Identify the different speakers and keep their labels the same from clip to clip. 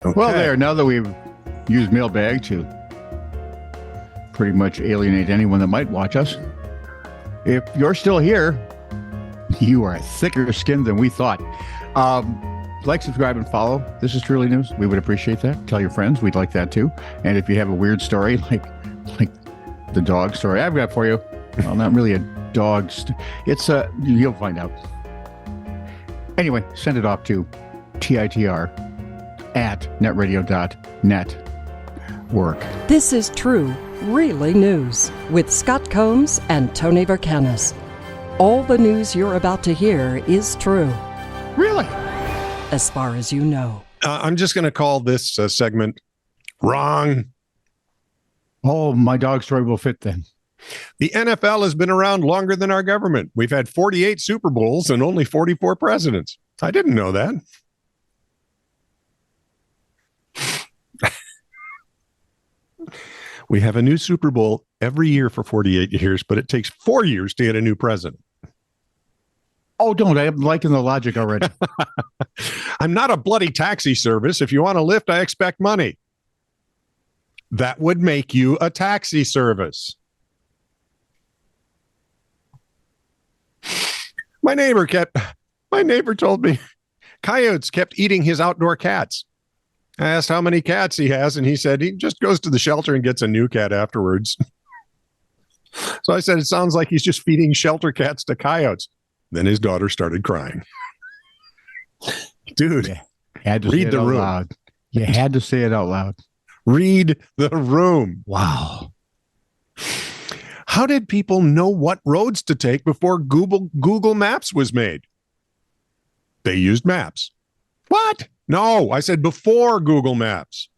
Speaker 1: Okay.
Speaker 2: Well, there, now that we've used mailbag to pretty much alienate anyone that might watch us, if you're still here, you are thicker skinned than we thought. Like, subscribe, and follow. This is Truly News. We would appreciate that. Tell your friends. We'd like that too. And if you have a weird story, like the dog story I've got for you, well, not really a dog. It's you'll find out. Anyway, send it off to TITR@netradio.net.
Speaker 3: This is True, Really News with Scott Combs and Tony Vercanis. All the news you're about to hear is true.
Speaker 2: Really?
Speaker 3: As far as you know.
Speaker 1: I'm just going to call this segment Wrong.
Speaker 2: Oh, my dog story will fit then.
Speaker 1: The NFL has been around longer than our government. We've had 48 Super Bowls and only 44 presidents. I didn't know that. We have a new Super Bowl every year for 48 years, but it takes 4 years to get a new president.
Speaker 2: Oh, don't. I'm liking the logic already.
Speaker 1: I'm not a bloody taxi service. If you want a lift, I expect money. That would make you a taxi service. My neighbor told me coyotes kept eating his outdoor cats. I asked how many cats he has, and he said he just goes to the shelter and gets a new cat afterwards. So I said, it sounds like he's just feeding shelter cats to coyotes. Then his daughter started crying. Dude, read the room.
Speaker 2: Loud. You had to say it out loud.
Speaker 1: Read the room.
Speaker 2: Wow.
Speaker 1: How did people know what roads to take before Google Maps was made? They used maps. What? No, I said before Google Maps.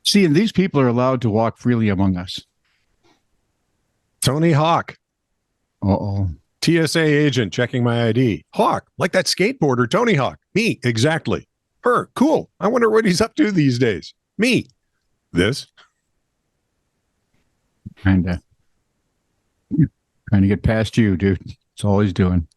Speaker 2: See, and these people are allowed to walk freely among us.
Speaker 1: Tony Hawk.
Speaker 2: Uh-oh.
Speaker 1: TSA agent checking my ID. Hawk, like that skateboarder, Tony Hawk. Me, exactly. Her, cool. I wonder what he's up to these days. Me. This.
Speaker 2: Trying to get past you, dude. That's all he's doing.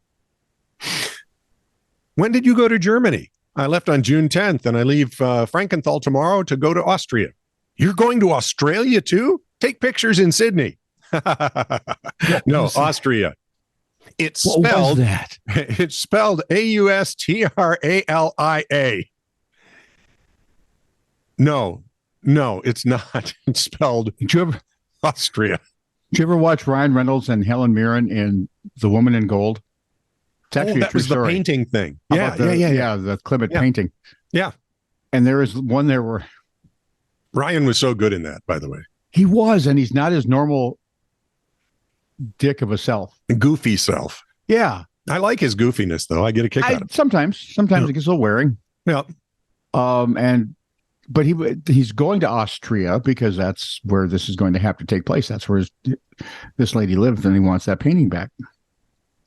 Speaker 1: When did you go to Germany? I left on June 10th, and I leave Frankenthal tomorrow to go to Austria. You're going to Australia, too? Take pictures in Sydney. No, Austria. It's spelled
Speaker 2: that?
Speaker 1: It's spelled Australia. No, it's not. It's spelled Austria.
Speaker 2: Did you ever watch Ryan Reynolds and Helen Mirren in The Woman in Gold? It's actually a true
Speaker 1: was
Speaker 2: story.
Speaker 1: The painting thing.
Speaker 2: Yeah, the Klimt painting.
Speaker 1: Yeah.
Speaker 2: And there is one there where
Speaker 1: Ryan was so good in that, by the way.
Speaker 2: He was, and he's not his normal dick of a self.
Speaker 1: Goofy self.
Speaker 2: Yeah.
Speaker 1: I like his goofiness, though. I get a kick out of it.
Speaker 2: Sometimes it gets a little wearing.
Speaker 1: Yeah.
Speaker 2: But he's going to Austria because that's where this is going to have to take place. That's where this lady lives, and he wants that painting back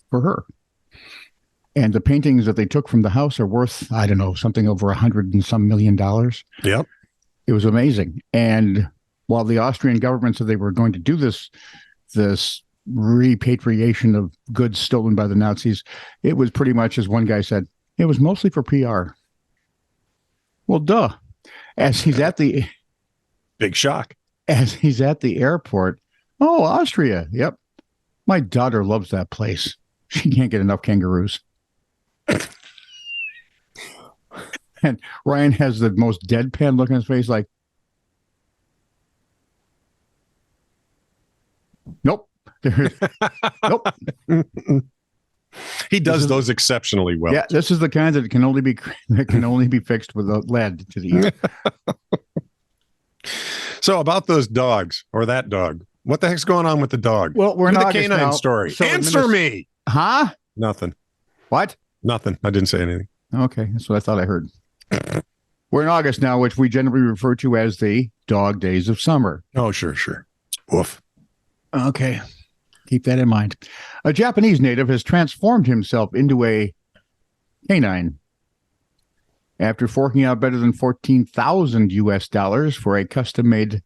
Speaker 2: for her. And the paintings that they took from the house are worth, I don't know, something over $100 and some million.
Speaker 1: Yep.
Speaker 2: It was amazing. And while the Austrian government said they were going to do this repatriation of goods stolen by the Nazis, it was pretty much, as one guy said, it was mostly for PR. Well, duh. As he's at the
Speaker 1: big shock.
Speaker 2: As he's at the airport, oh, Austria. Yep. My daughter loves that place. She can't get enough kangaroos. And Ryan has the most deadpan look on his face, like, nope. Nope.
Speaker 1: He does those exceptionally well.
Speaker 2: Yeah, this is the kind that can only be fixed with a lead to the
Speaker 1: So about those dogs, or that dog, what the heck's going on with the dog?
Speaker 2: Well, we're
Speaker 1: the
Speaker 2: not
Speaker 1: canine story.
Speaker 2: So
Speaker 1: Answer me.
Speaker 2: Huh?
Speaker 1: Nothing.
Speaker 2: What?
Speaker 1: Nothing. I didn't say anything.
Speaker 2: Okay, that's what I thought I heard. We're in August now, which we generally refer to as the dog days of summer.
Speaker 1: Oh, sure. Woof.
Speaker 2: Okay. Keep that in mind. A Japanese native has transformed himself into a canine after forking out better than $14,000 for a custom-made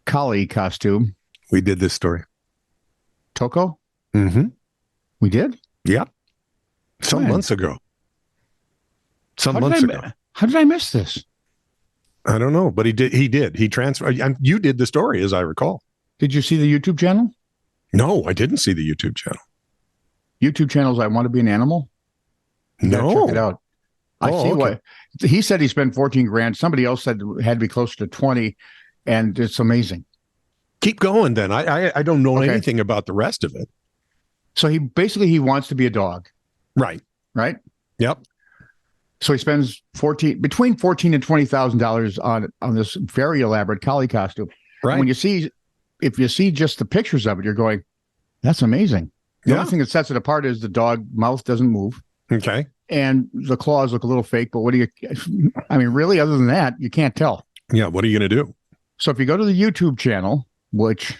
Speaker 2: collie costume.
Speaker 1: We did this story.
Speaker 2: Toko?
Speaker 1: Mm-hmm.
Speaker 2: We did?
Speaker 1: Yeah. Some months ago. some months ago.
Speaker 2: How did I miss this?
Speaker 1: I don't know, but he did. He transferred. You did the story, as I recall.
Speaker 2: Did you see the YouTube channel?
Speaker 1: No, I didn't see the YouTube channel.
Speaker 2: YouTube channels, I Want to Be an Animal? You gotta
Speaker 1: No.
Speaker 2: check it out. I see
Speaker 1: okay.
Speaker 2: what he said. He spent 14 grand. Somebody else said it had to be closer to 20, and it's amazing.
Speaker 1: Keep going then. I don't know
Speaker 2: Okay.
Speaker 1: anything about the rest of it.
Speaker 2: So he wants to be a dog,
Speaker 1: Right.
Speaker 2: right?
Speaker 1: Yep.
Speaker 2: So he spends between $14,000 and $20,000 on this very elaborate collie costume.
Speaker 1: Right.
Speaker 2: And if you see just the pictures of it, you're going, "That's amazing." The
Speaker 1: Yeah.
Speaker 2: only thing that sets it apart is the dog mouth doesn't move,
Speaker 1: Okay.
Speaker 2: and the claws look a little fake. But really, other than that, you can't tell.
Speaker 1: Yeah. What are you going to do?
Speaker 2: So if you go to the YouTube channel, which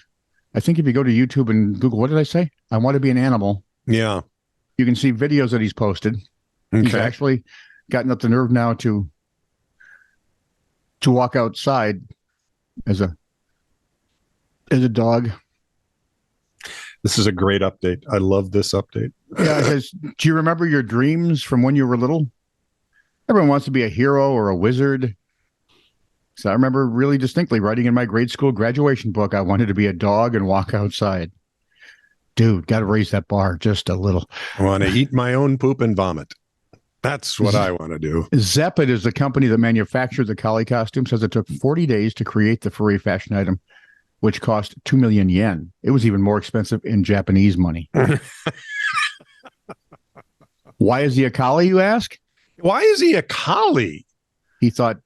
Speaker 2: I think if you go to YouTube and Google, what did I say? I Want to Be an Animal.
Speaker 1: Yeah.
Speaker 2: You can see videos that he's posted. He's
Speaker 1: Okay.
Speaker 2: actually gotten up the nerve now to walk outside as a dog.
Speaker 1: This is a great update. I love this update.
Speaker 2: Yeah, it says, "Do you remember your dreams from when you were little? Everyone wants to be a hero or a wizard." So I remember really distinctly writing in my grade school graduation book, I wanted to be a dog and walk outside. Dude, got to raise that bar just a little.
Speaker 1: I want to eat my own poop and vomit. That's what I want to do.
Speaker 2: Zeppet is the company that manufactured the collie costume, says it took 40 days to create the furry fashion item, which cost 2 million yen. It was even more expensive in Japanese money. Why is he a collie, you ask?
Speaker 1: Why is he a collie?
Speaker 2: He thought,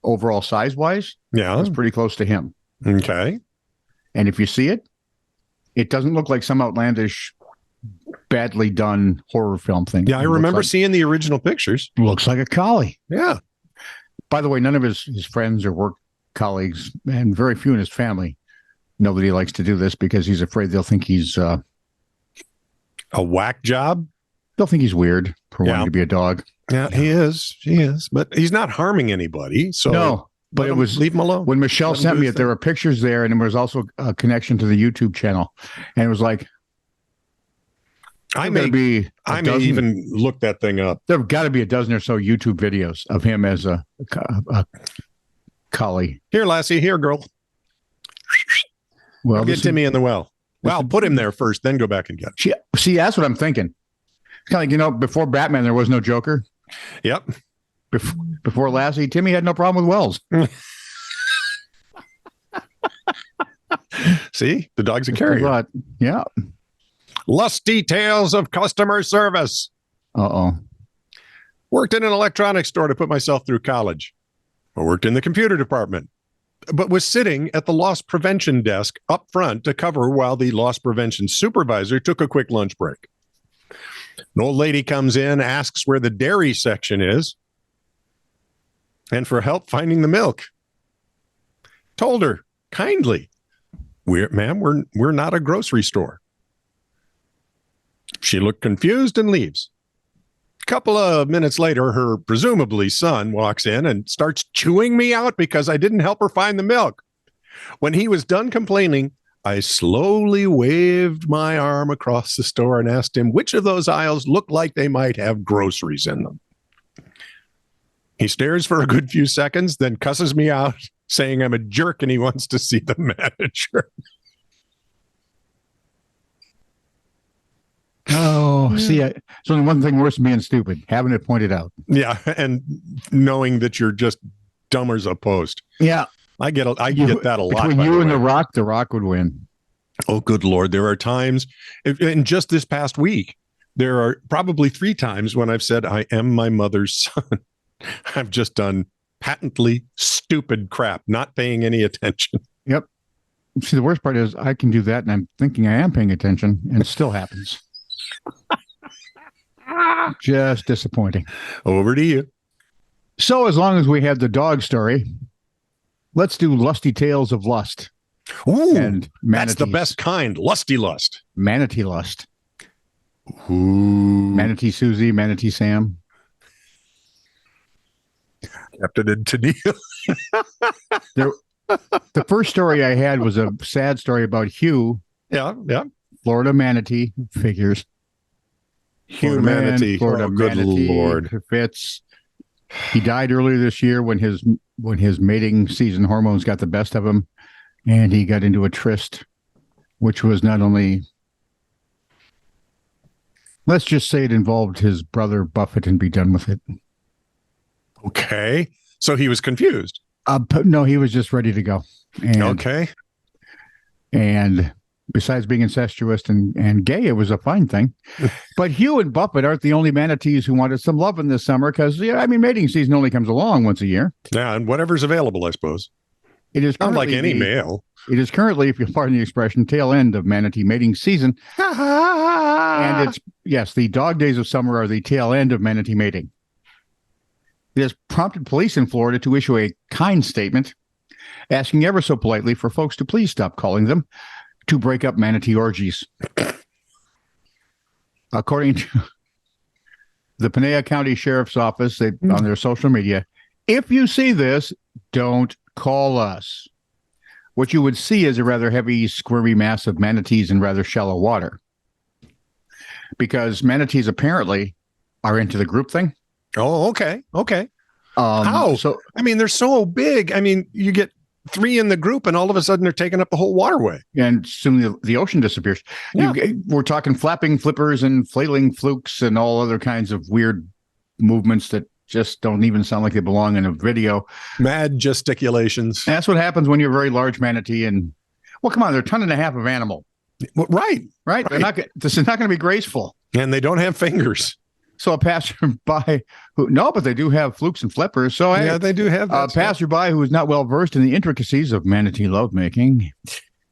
Speaker 2: overall size-wise,
Speaker 1: Yeah.
Speaker 2: it's pretty close to him.
Speaker 1: Okay.
Speaker 2: And if you see it, it doesn't look like some outlandish, badly done horror film thing.
Speaker 1: Yeah, I remember seeing the original pictures.
Speaker 2: Looks like a collie.
Speaker 1: Yeah.
Speaker 2: By the way, none of his friends or work colleagues, and very few in his family, know that he likes to do this because he's afraid they'll think he's
Speaker 1: A whack job.
Speaker 2: they'll think he's weird for wanting to be a dog.
Speaker 1: Yeah, he is. He is. But he's not harming anybody. So
Speaker 2: No, but
Speaker 1: let
Speaker 2: it
Speaker 1: him-
Speaker 2: was
Speaker 1: leave him alone.
Speaker 2: when Michelle
Speaker 1: Let him
Speaker 2: sent
Speaker 1: do
Speaker 2: me
Speaker 1: his
Speaker 2: it. There were pictures there, and there was also a connection to the YouTube channel, and it was like
Speaker 1: I
Speaker 2: there
Speaker 1: may
Speaker 2: be a
Speaker 1: I may
Speaker 2: dozen-
Speaker 1: even look that thing up.
Speaker 2: There have got to be a dozen or so YouTube videos of him as a collie.
Speaker 1: Here, Lassie. Here, girl.
Speaker 2: Well,
Speaker 1: Get Timmy in the well. Well, put him there first, then go back and get him.
Speaker 2: see, that's what I'm thinking. It's kind of like, before Batman, there was no Joker.
Speaker 1: Yep.
Speaker 2: Before Lassie, Timmy had no problem with Wells.
Speaker 1: See, the dog's a carrier.
Speaker 2: But, yeah.
Speaker 1: Lusty tales of customer service.
Speaker 2: Uh-oh.
Speaker 1: Worked in an electronics store to put myself through college. I worked in the computer department, but was sitting at the loss prevention desk up front to cover while the loss prevention supervisor took a quick lunch break. An old lady comes in, asks where the dairy section is, and for help finding the milk. Told her kindly, ma'am, we're not a grocery store. She looked confused and leaves. A couple of minutes later, her presumably son walks in and starts chewing me out because I didn't help her find the milk. When he was done complaining, I slowly waved my arm across the store and asked him which of those aisles looked like they might have groceries in them. He stares for a good few seconds, then cusses me out, saying I'm a jerk and he wants to see the manager.
Speaker 2: Oh, see, it's only one thing worse than being stupid, having it pointed out.
Speaker 1: Yeah, and knowing that you're just dumb as a post.
Speaker 2: Yeah.
Speaker 1: I get that a lot.
Speaker 2: Between
Speaker 1: by
Speaker 2: you
Speaker 1: the
Speaker 2: and
Speaker 1: way.
Speaker 2: the Rock would win.
Speaker 1: Oh, good Lord. There are times, in just this past week, there are probably 3 times when I've said, I am my mother's son. I've just done patently stupid crap, not paying any attention.
Speaker 2: Yep. See, the worst part is I can do that, and I'm thinking I am paying attention, and it still happens. Just disappointing.
Speaker 1: Over to you.
Speaker 2: So as long as we have the dog story, let's do Lusty Tales of Lust.
Speaker 1: Ooh,
Speaker 2: And
Speaker 1: that's the
Speaker 2: manatees.
Speaker 1: best kind. Lusty lust.
Speaker 2: Manatee Lust.
Speaker 1: Ooh.
Speaker 2: Manatee Susie, Manatee Sam.
Speaker 1: Captain and Tennille.
Speaker 2: The first story I had was a sad story about Hugh,
Speaker 1: Yeah, yeah.
Speaker 2: Florida manatee, figures.
Speaker 1: Florida manatee.
Speaker 2: Florida
Speaker 1: Oh, good
Speaker 2: manatee,
Speaker 1: Lord.
Speaker 2: Fits. He died earlier this year when his mating season hormones got the best of him, and he got into a tryst, which was not only, let's just say it involved his brother Buffett and be done with it.
Speaker 1: Okay. So he was confused.
Speaker 2: No, he was just ready to go. And,
Speaker 1: Okay.
Speaker 2: And besides being incestuous and gay, it was a fine thing. But Hugh and Buffett aren't the only manatees who wanted some loving this summer because, mating season only comes along once a year.
Speaker 1: Yeah, and whatever's available, I suppose.
Speaker 2: It is
Speaker 1: not like any male.
Speaker 2: It is currently, if you pardon the expression, tail end of manatee mating season. And the dog days of summer are the tail end of manatee mating. It has prompted police in Florida to issue a kind statement asking ever so politely for folks to please stop calling them to break up manatee orgies. According to the Pinal County Sheriff's Office, on their social media, if you see this, don't call us. What you would see is a rather heavy, squirmy mass of manatees in rather shallow water. Because manatees apparently are into the group thing.
Speaker 1: Oh, okay. Okay.
Speaker 2: How?
Speaker 1: So, they're so big. You get 3 in the group and all of a sudden they're taking up the whole waterway.
Speaker 2: And soon the ocean disappears.
Speaker 1: Yeah.
Speaker 2: We're talking flapping flippers and flailing flukes and all other kinds of weird movements that just don't even sound like they belong in a video.
Speaker 1: Mad gesticulations.
Speaker 2: And that's what happens when you're a very large manatee. And, well, come on, they're 1.5 tons of animal.
Speaker 1: Well, right.
Speaker 2: This is not going to be graceful.
Speaker 1: And they don't have fingers.
Speaker 2: So a passerby but they do have flukes and flippers. So
Speaker 1: they do have that.
Speaker 2: A passerby who is not well versed in the intricacies of manatee lovemaking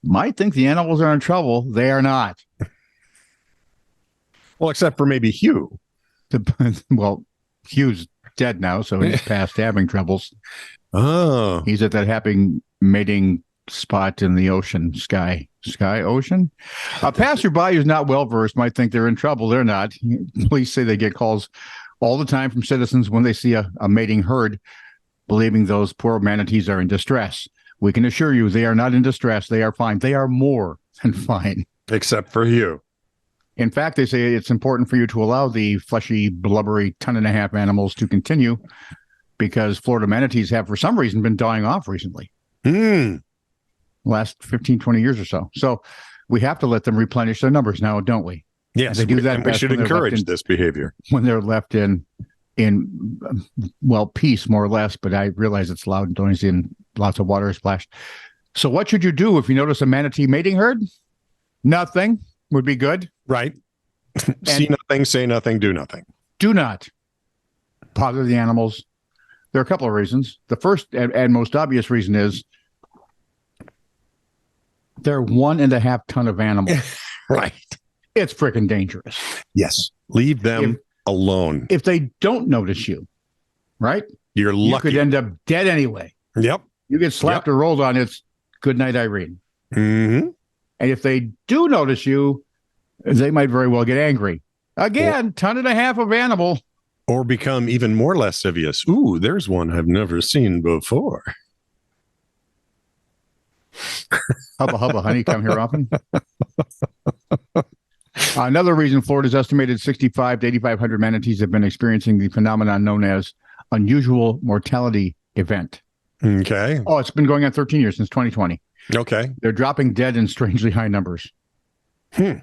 Speaker 2: might think the animals are in trouble. They are not.
Speaker 1: Well, except for maybe Hugh.
Speaker 2: Well, Hugh's dead now, so he's past having troubles.
Speaker 1: Oh.
Speaker 2: He's at that happy mating spot in the ocean, ocean. A passerby who's not well versed might think they're in trouble. They're not. Police say they get calls all the time from citizens when they see a mating herd, believing those poor manatees are in distress. We can assure you they are not in distress. They are fine. They are more than fine.
Speaker 1: Except for Hugh.
Speaker 2: In fact, they say it's important for you to allow the fleshy, blubbery 1.5 ton animals to continue because Florida manatees have, for some reason, been dying off recently. Last 15, 20 years or so. So we have to let them replenish their numbers now, don't we?
Speaker 1: Yes,
Speaker 2: they do that.
Speaker 1: We should encourage this behavior
Speaker 2: when they're left in peace, more or less. But I realize it's loud and noisy and lots of water is splashed. So what should you do if you notice a manatee mating herd? Nothing would be good.
Speaker 1: Right. See nothing, say nothing, do nothing.
Speaker 2: Do not bother the animals. There are a couple of reasons. The first and most obvious reason is they're 1.5 ton of animals.
Speaker 1: Right.
Speaker 2: It's freaking dangerous.
Speaker 1: Yes. Leave them alone.
Speaker 2: If they don't notice you, right?
Speaker 1: You're lucky.
Speaker 2: You could end up dead anyway.
Speaker 1: Yep.
Speaker 2: You get slapped or rolled on. It's good night, Irene.
Speaker 1: Mm-hmm.
Speaker 2: And if they do notice you, they might very well get angry. Again, 1.5 ton of animal.
Speaker 1: Or become even more lascivious. Ooh, there's one I've never seen before.
Speaker 2: Hubba, hubba, honey, come here often. Another reason Florida's estimated 6,500 to 8,500 manatees have been experiencing the phenomenon known as unusual mortality event.
Speaker 1: Okay.
Speaker 2: Oh, it's been going on 13 years, since 2020.
Speaker 1: Okay.
Speaker 2: They're dropping dead in strangely high numbers. So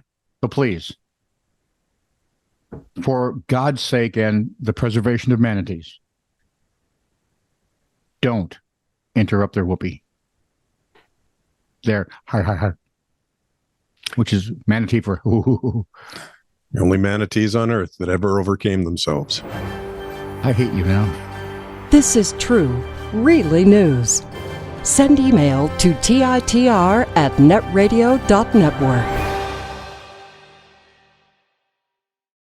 Speaker 2: please, for God's sake and the preservation of manatees, don't interrupt their whoopee. Their har, har, har, which is manatee for ooh.
Speaker 1: The only manatees on earth that ever overcame themselves.
Speaker 2: I hate you now.
Speaker 3: This is true, really news. Send email to TITR@netradio.network.